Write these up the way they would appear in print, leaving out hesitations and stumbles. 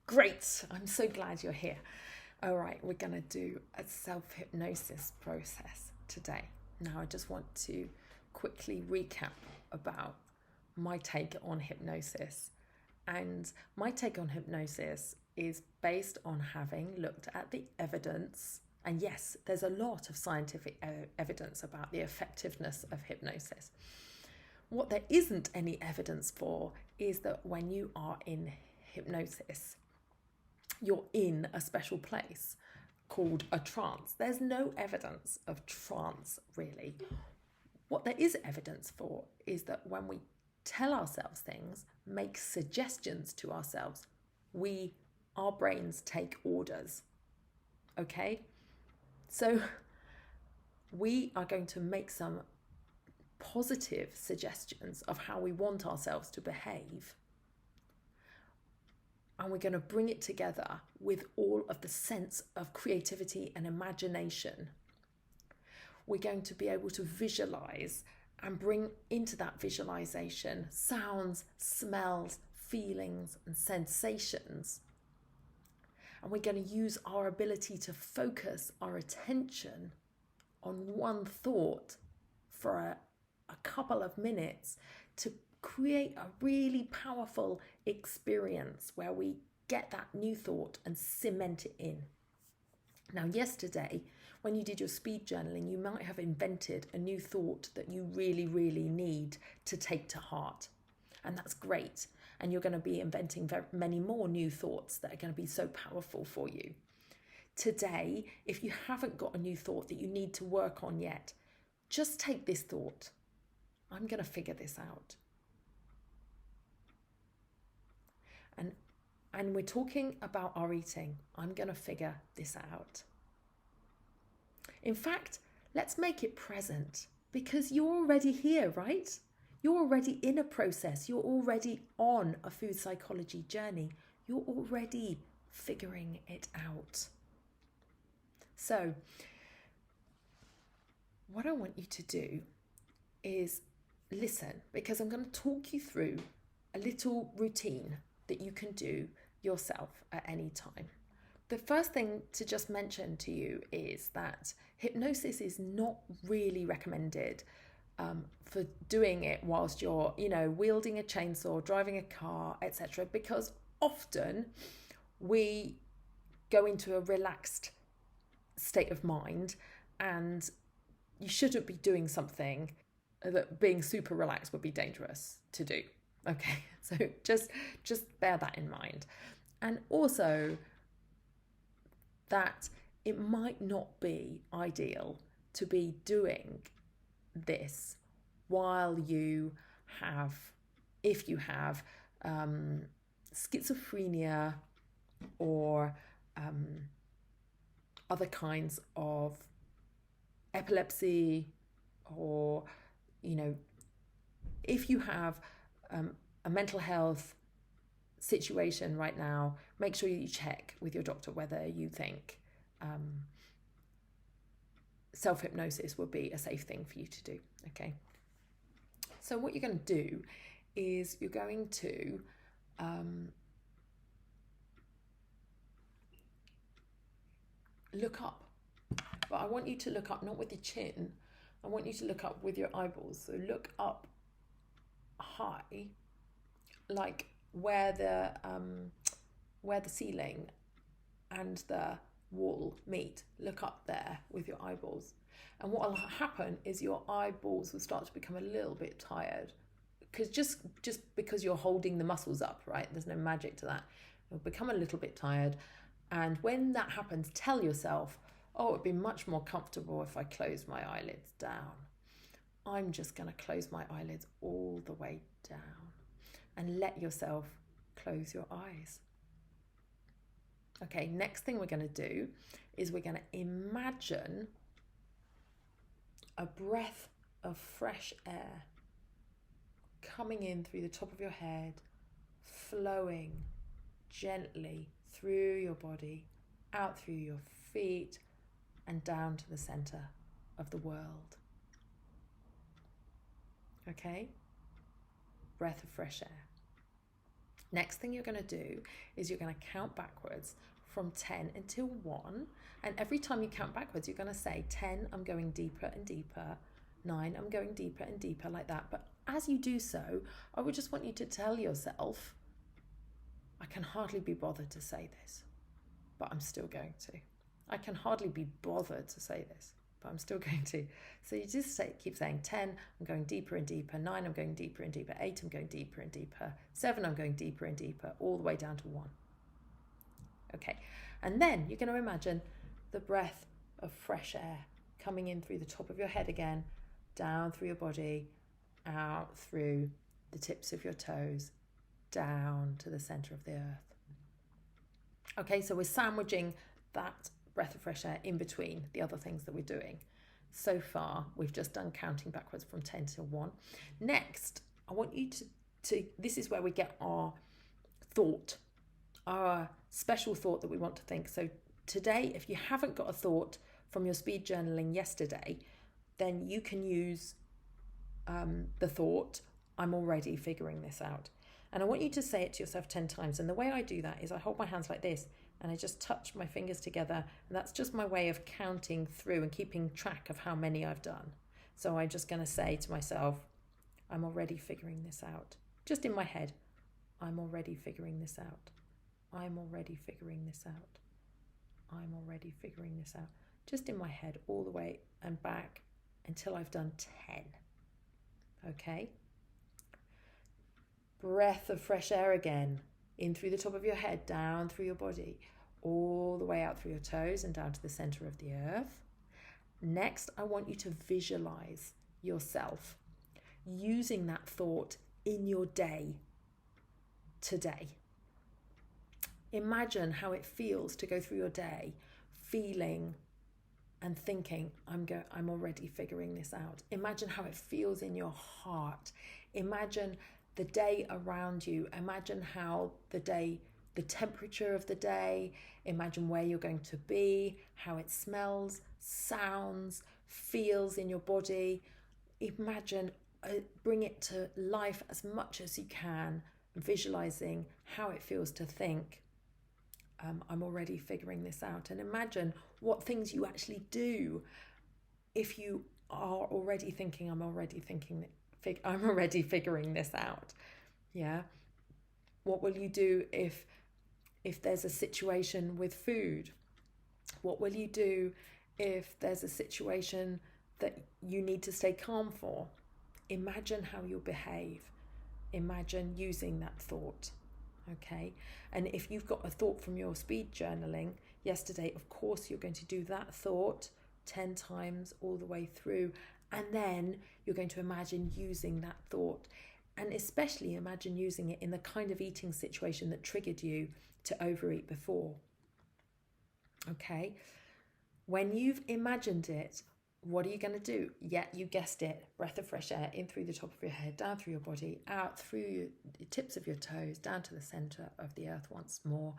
Great, I'm so glad you're here. All right, we're going to do a self-hypnosis process today. Now, I just want to quickly recap about my take on hypnosis. And my take on hypnosis is based on having looked at the evidence. And yes, there's a lot of scientific evidence about the effectiveness of hypnosis. What there isn't any evidence for is that when you are in hypnosis, you're in a special place called a trance. There's no evidence of trance, really. What there is evidence for is that when we tell ourselves things, make suggestions to ourselves, our brains take orders. Okay? So we are going to make some positive suggestions of how we want ourselves to behave. And we're going to bring it together with all of the sense of creativity and imagination. We're going to be able to visualize and bring into that visualization sounds, smells, feelings, and sensations. And we're going to use our ability to focus our attention on one thought for a couple of minutes to create a really powerful experience where we get that new thought and cement it in. Now, yesterday, when you did your speed journaling, you might have invented a new thought that you really, really need to take to heart. And that's great. And you're going to be inventing many more new thoughts that are going to be so powerful for you. Today, if you haven't got a new thought that you need to work on yet, just take this thought. I'm going to figure this out. And we're talking about our eating. I'm going to figure this out. In fact, let's make it present because you're already here, right? You're already in a process. You're already on a food psychology journey. You're already figuring it out. So, what I want you to do is listen, because I'm going to talk you through a little routine that you can do yourself at any time. The first thing to just mention to you is that hypnosis is not really recommended for doing it whilst you're, wielding a chainsaw, driving a car, etc. Because often we go into a relaxed state of mind and you shouldn't be doing something that being super relaxed would be dangerous to do. Okay, so just bear that in mind. And also that it might not be ideal to be doing this while you have, if you have schizophrenia or other kinds of epilepsy, or, if you have a mental health situation right now, make sure you check with your doctor whether you think self-hypnosis would be a safe thing for you to do, okay? So what you're going to do is you're going to look up, but I want you to look up not with your chin, I want you to look up with your eyeballs. So look up high, like where the ceiling and the wall meet. Look up there with your eyeballs, and what will happen is your eyeballs will start to become a little bit tired, because just because you're holding the muscles up, right? There's no magic to that. You'll become a little bit tired, and when that happens, tell yourself, oh, it'd be much more comfortable if I close my eyelids down. I'm just going to close my eyelids all the way down, and let yourself close your eyes. Okay, next thing we're going to do is we're going to imagine a breath of fresh air coming in through the top of your head, flowing gently through your body, out through your feet, and down to the center of the world. Okay? Breath of fresh air. Next thing you're going to do is you're going to count backwards from 10 until 1. And every time you count backwards, you're going to say 10, I'm going deeper and deeper. 9, I'm going deeper and deeper, like that. But as you do so, I would just want you to tell yourself, I can hardly be bothered to say this, but I'm still going to. I can hardly be bothered to say this, but I'm still going to. So you just keep saying 10, I'm going deeper and deeper. 9, I'm going deeper and deeper. 8, I'm going deeper and deeper. 7, I'm going deeper and deeper, all the way down to 1. Okay, and then you're going to imagine the breath of fresh air coming in through the top of your head again, down through your body, out through the tips of your toes, down to the center of the earth. Okay, so we're sandwiching that breath of fresh air in between the other things that we're doing. So far, we've just done counting backwards from 10 to 1. Next, I want you to this is where we get our thought, our special thought that we want to think. So today, if you haven't got a thought from your speed journaling yesterday, then you can use the thought, I'm already figuring this out. And I want you to say it to yourself 10 times. And the way I do that is I hold my hands like this and I just touch my fingers together. And that's just my way of counting through and keeping track of how many I've done. So I'm just going to say to myself, I'm already figuring this out. Just in my head, I'm already figuring this out. I'm already figuring this out. I'm already figuring this out. Just in my head, all the way and back until I've done 10. Okay? Breath of fresh air again, in through the top of your head, down through your body, all the way out through your toes and down to the center of the earth. Next, I want you to visualize yourself using that thought in your day today. Imagine how it feels to go through your day feeling and thinking, I'm already figuring this out. Imagine how it feels in your heart. Imagine the day around you. Imagine how the temperature of the day, imagine where you're going to be, how it smells, sounds, feels in your body. Imagine, bring it to life as much as you can, visualizing how it feels to think, I'm already figuring this out. And imagine what things you actually do if you are already thinking, I'm already figuring this out. Yeah. What will you do if there's a situation with food? What will you do if there's a situation that you need to stay calm for? Imagine how you'll behave. Imagine using that thought. Okay. And if you've got a thought from your speed journaling yesterday, of course you're going to do that thought 10 times all the way through. And then you're going to imagine using that thought, and especially imagine using it in the kind of eating situation that triggered you to overeat before. Okay. When you've imagined it, what are you going to do? Yeah, you guessed it. Breath of fresh air in through the top of your head, down through your body, out through the tips of your toes, down to the center of the earth once more.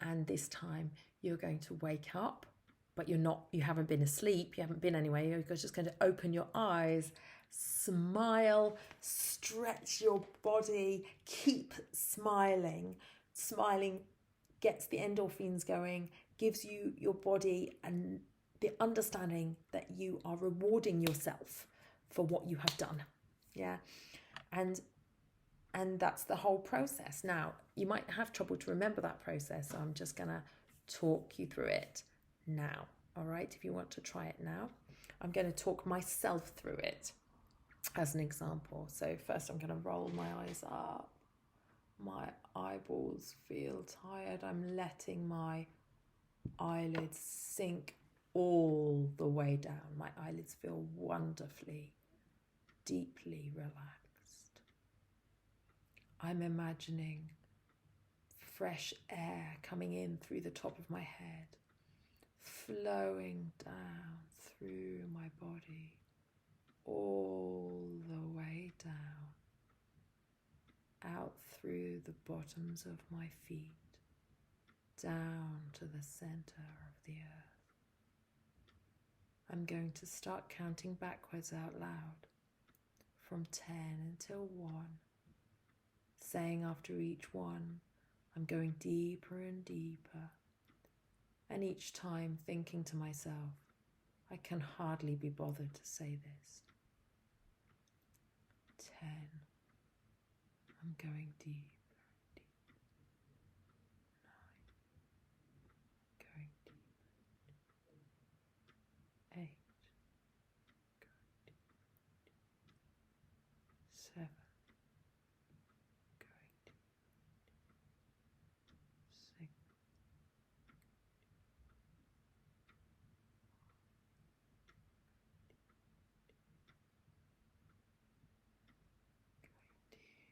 And this time you're going to wake up, but you haven't been asleep. You haven't been anywhere. You're just going to open your eyes, smile, stretch your body, keep smiling. Smiling gets the endorphins going, gives you your body and the understanding that you are rewarding yourself for what you have done. Yeah. And that's the whole process. Now, you might have trouble to remember that process, so I'm just going to talk you through it now. All right. If you want to try it now, I'm going to talk myself through it as an example. So first I'm going to roll my eyes up. My eyeballs feel tired. I'm letting my eyelids sink all the way down. My eyelids feel wonderfully, deeply relaxed. I'm imagining fresh air coming in through the top of my head, flowing down through my body, all the way down, out through the bottoms of my feet, down to the center of the earth. I'm going to start counting backwards out loud from 10 until 1. saying after each one, I'm going deeper and deeper. And each time thinking to myself, I can hardly be bothered to say this. 10. I'm going deeper. 8, 7, going deep, 6, going deeper.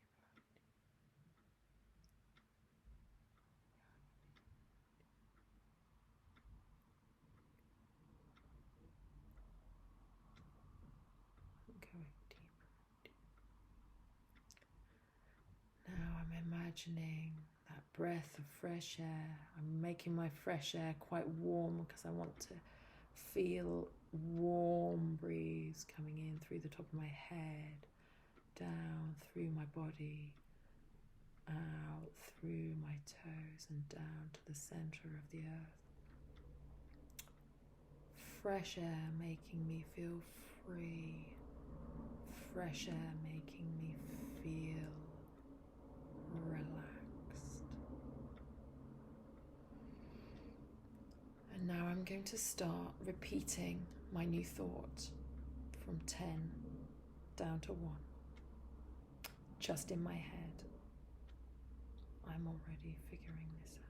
Now I'm imagining that breath of fresh air. I'm making my fresh air quite warm because I want to feel warm breeze coming in through the top of my head, down through my body, out through my toes and down to the center of the earth. Fresh air making me feel free. Fresh air making me feel relaxed. And now I'm going to start repeating my new thought from 10 down to 1. Just in my head. I'm already figuring this out.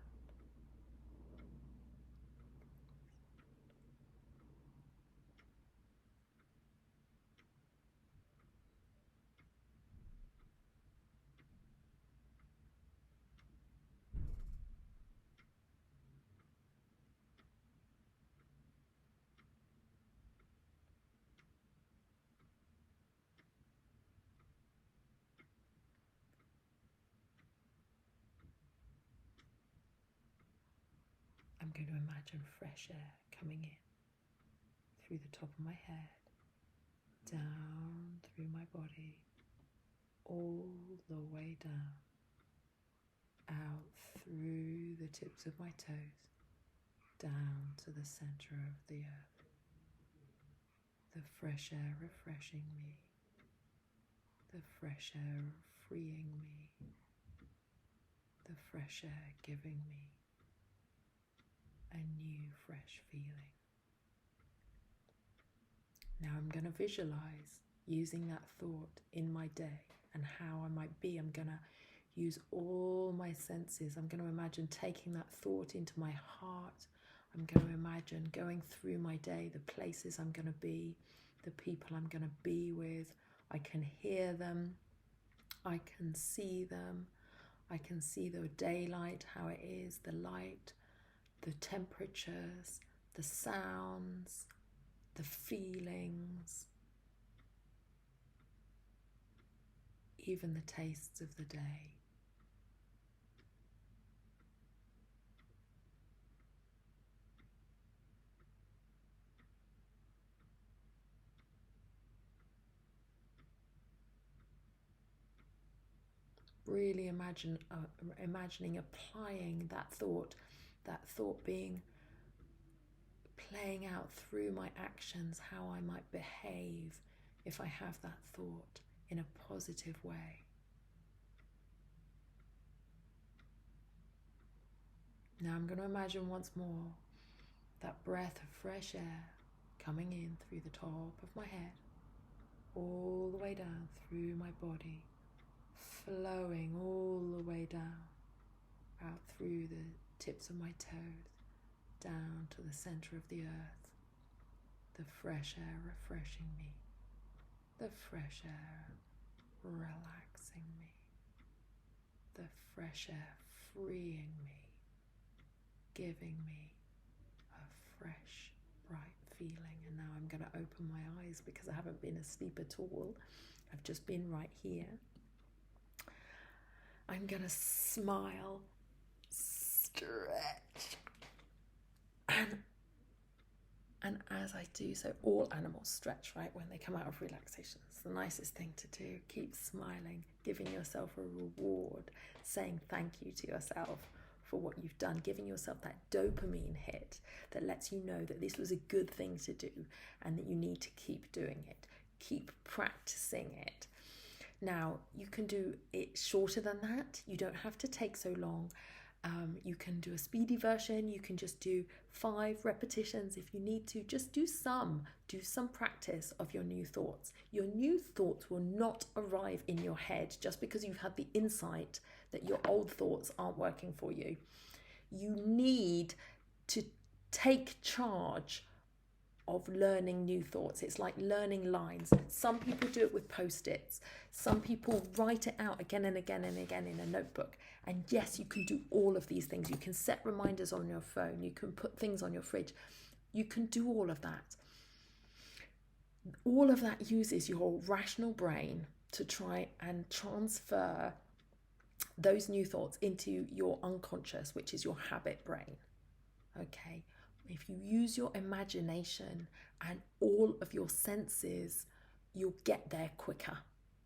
I'm going to imagine fresh air coming in through the top of my head, down through my body, all the way down, out through the tips of my toes, down to the center of the earth. The fresh air refreshing me, the fresh air freeing me, the fresh air giving me a new fresh feeling. Now I'm going to visualize using that thought in my day and how I might be. I'm going to use all my senses. I'm going to imagine taking that thought into my heart. I'm going to imagine going through my day, the places I'm going to be, the people I'm going to be with. I can hear them. I can see them. I can see the daylight, how it is, the light, the temperatures, the sounds, the feelings, even the tastes of the day. Really imagining applying that thought being playing out through my actions, how I might behave if I have that thought in a positive way. Now I'm going to imagine once more that breath of fresh air coming in through the top of my head, all the way down through my body, flowing all the way down, out through the tips of my toes, down to the center of the earth. The fresh air refreshing me, the fresh air relaxing me, the fresh air freeing me, giving me a fresh, bright feeling. And now I'm going to open my eyes because I haven't been asleep at all. I've just been right here. I'm going to smile, stretch, and as I do, so all animals stretch, right, when they come out of relaxation. It's the nicest thing to do. Keep smiling, giving yourself a reward, saying thank you to yourself for what you've done, giving yourself that dopamine hit that lets you know that this was a good thing to do and that you need to keep doing it. Keep practicing it. Now, you can do it shorter than that. You don't have to take so long. You can do a speedy version. You can just do 5 repetitions if you need to. Just do some practice of your new thoughts. Your new thoughts will not arrive in your head just because you've had the insight that your old thoughts aren't working for you. You need to take charge of learning new thoughts. It's like learning lines. Some people do it with post-its. Some people write it out again and again and again in a notebook. And yes, you can do all of these things. You can set reminders on your phone. You can put things on your fridge. You can do all of that. All of that uses your rational brain to try and transfer those new thoughts into your unconscious, which is your habit brain. Okay? If you use your imagination and all of your senses, you'll get there quicker.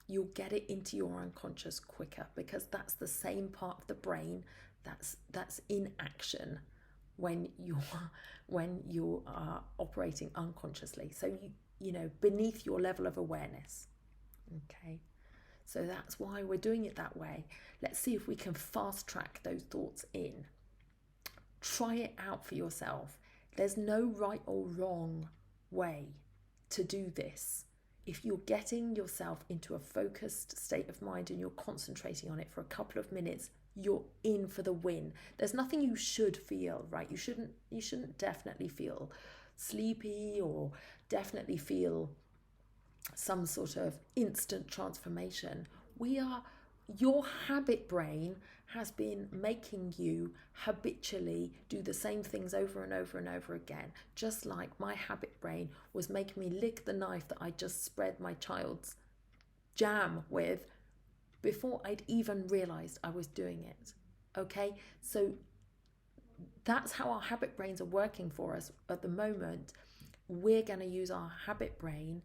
You'll get it into your unconscious quicker because that's the same part of the brain that's in action when you are operating unconsciously. So you know, beneath your level of awareness. Okay. So that's why we're doing it that way. Let's see if we can fast track those thoughts in. Try it out for yourself. There's no right or wrong way to do this. If you're getting yourself into a focused state of mind and you're concentrating on it for a couple of minutes, you're in for the win. There's nothing you should feel, right? You shouldn't definitely feel sleepy or definitely feel some sort of instant transformation. Your habit brain has been making you habitually do the same things over and over and over again. Just like my habit brain was making me lick the knife that I just spread my child's jam with before I'd even realized I was doing it. Okay, so that's how our habit brains are working for us at the moment. We're going to use our habit brain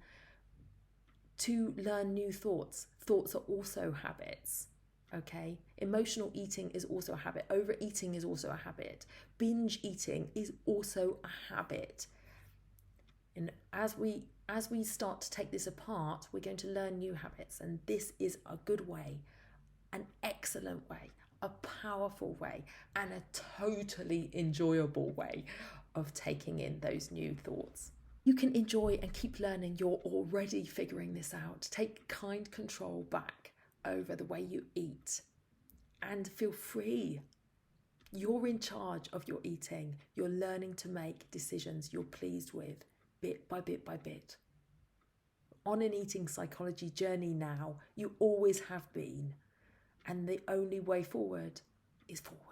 to learn new thoughts. Thoughts are also habits. Okay, emotional eating is also a habit. Overeating is also a habit. Binge eating is also a habit. And as we start to take this apart, we're going to learn new habits. And this is a good way, an excellent way, a powerful way, and a totally enjoyable way of taking in those new thoughts. You can enjoy and keep learning. You're already figuring this out. Take kind control back over the way you eat and feel free. You're in charge of your eating. You're learning to make decisions you're pleased with, bit by bit by bit. On an eating psychology journey now, you always have been. And the only way forward is forward.